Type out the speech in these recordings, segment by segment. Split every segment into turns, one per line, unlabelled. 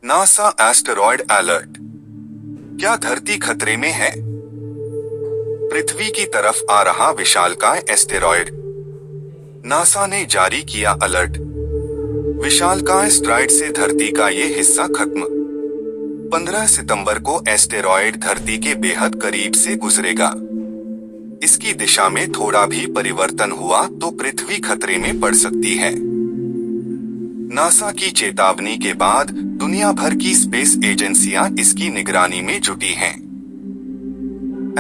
NASA asteroid alert. क्या धरती खतरे में है? पृथ्वी की तरफ आ रहा विशालकाय एस्टेरॉयड। नासा ने जारी किया अलर्ट। विशालकाय एस्टेरॉयड से धरती का ये हिस्सा खत्म। 15 सितंबर को एस्टेरॉयड धरती के बेहद करीब से गुजरेगा। इसकी दिशा में थोड़ा भी परिवर्तन हुआ तो पृथ्वी खतरे में पड़ सकती है। नासा की चेतावनी के बाद दुनिया भर की स्पेस एजेंसियां इसकी निगरानी में जुटी हैं।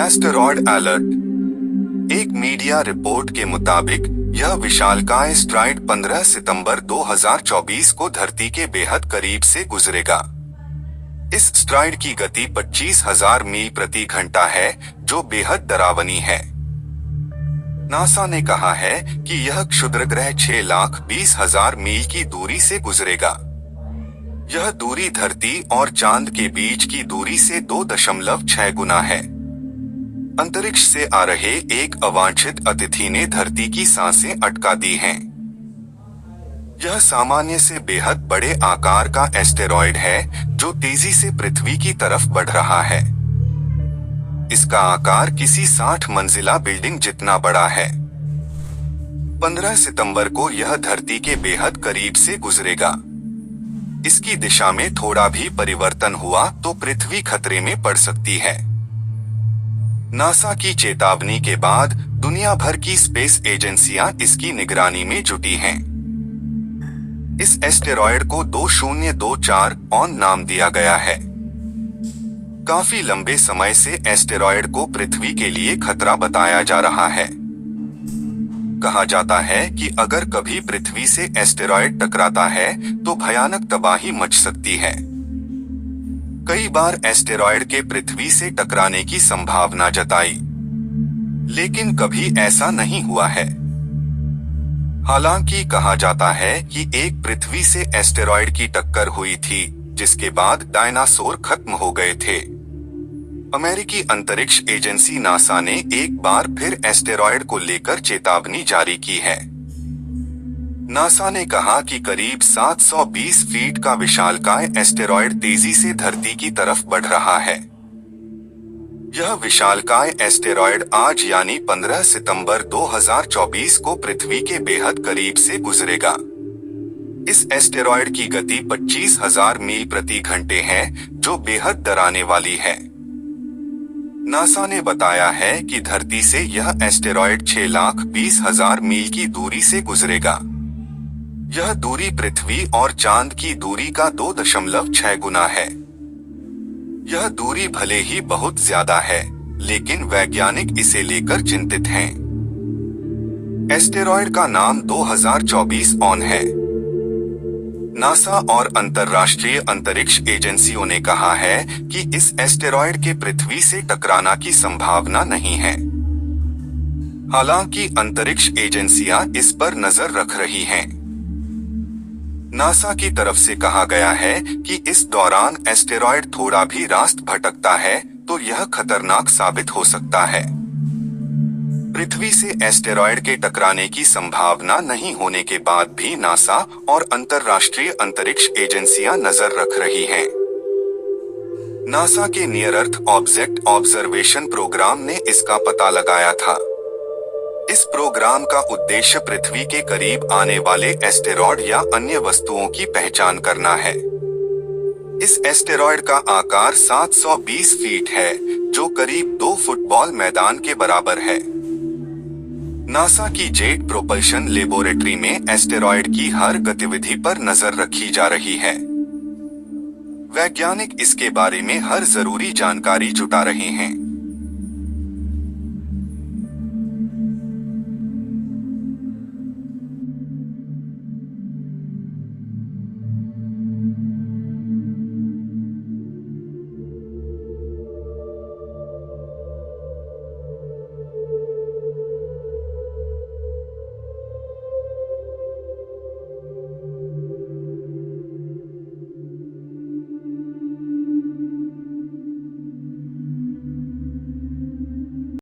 Asteroid alert. एक मीडिया रिपोर्ट के मुताबिक यह विशालकाय एस्टेरॉयड 15 सितंबर 2024 को धरती के बेहद करीब से गुजरेगा। इस एस्टेरॉयड की गति 25,000 मील प्रति घंटा है, जो बेहद डरावनी है। नासा ने कहा है कि यह क्षुद्रग्रह 6,20,000 मील की दूरी से गुजरेगा। यह दूरी धरती और चांद के बीच की दूरी से 2.6 गुना है। अंतरिक्ष से आ रहे एक अवांछित अतिथि ने धरती की सांसें अटका दी हैं। यह सामान्य से बेहद बड़े आकार का एस्टेरॉयड है जो तेजी से पृथ्वी की तरफ बढ़ रहा है। इसका आकार किसी 60 मंजिला बिल्डिंग जितना बड़ा है। 15 सितंबर को यह धरती के बेहद करीब से गुजरेगा। इसकी दिशा में थोड़ा भी परिवर्तन हुआ तो पृथ्वी खतरे में पड़ सकती है। नासा की चेतावनी के बाद दुनिया भर की स्पेस एजेंसियां इसकी निगरानी में जुटी हैं। इस एस्टेरॉयड को 2024 ऑन नाम दिया गया है। काफी लंबे समय से एस्टेरॉयड को पृथ्वी के लिए खतरा बताया जा रहा है। कहा जाता है कि अगर कभी पृथ्वी से एस्टेरॉयड टकराता है तो भयानक तबाही मच सकती है। कई बार एस्टेरॉयड के पृथ्वी से टकराने की संभावना जताई, लेकिन कभी ऐसा नहीं हुआ है। हालांकि कहा जाता है कि एक पृथ्वी से एस्टेरॉयड की टक्कर हुई थी, जिसके बाद डायनासोर खत्म हो गए थे। अमेरिकी अंतरिक्ष एजेंसी नासा ने एक बार फिर एस्टेरॉयड को लेकर चेतावनी जारी की है। नासा ने कहा कि करीब 720 फीट का विशालकाय एस्टेरॉयड तेजी से धरती की तरफ बढ़ रहा है। यह विशालकाय एस्टेरॉयड आज यानी 15 सितंबर 2024 को पृथ्वी के बेहद करीब से गुजरेगा। इस एस्टेरॉयड की गति 25,000 मील प्रति घंटे है, जो बेहद डराने वाली है। नासा ने बताया है कि धरती से यह एस्टेरॉयड 6,20,000 मील की दूरी से गुजरेगा। यह दूरी पृथ्वी और चांद की दूरी का 2.6 गुना है। यह दूरी भले ही बहुत ज्यादा है, लेकिन वैज्ञानिक इसे लेकर चिंतित हैं। एस्टेरॉयड का नाम 2024 ऑन है। नासा और अंतर्राष्ट्रीय अंतरिक्ष एजेंसियों ने कहा है कि इस एस्टेरॉयड के पृथ्वी से टकराना की संभावना नहीं है। हालांकि अंतरिक्ष एजेंसियां इस पर नजर रख रही हैं। नासा की तरफ से कहा गया है कि इस दौरान एस्टेरॉयड थोड़ा भी रास्ता भटकता है तो यह खतरनाक साबित हो सकता है। पृथ्वी से एस्टेरॉयड के टकराने की संभावना नहीं होने के बाद भी नासा और अंतर्राष्ट्रीय अंतरिक्ष एजेंसियां नजर रख रही हैं। नासा के near earth object observation program ने इसका पता लगाया था। इस प्रोग्राम का उद्देश्य पृथ्वी के करीब आने वाले एस्टेरॉयड या अन्य वस्तुओं की पहचान करना है। इस एस्टेरॉयड का आकार 720 फीट है, जो करीब 2 फुटबॉल मैदान के बराबर है। नासा की जेट प्रोपल्शन लेबोरेटरी में एस्टेरॉयड की हर गतिविधि पर नजर रखी जा रही है। वैज्ञानिक इसके बारे में हर जरूरी जानकारी जुटा रहे हैं।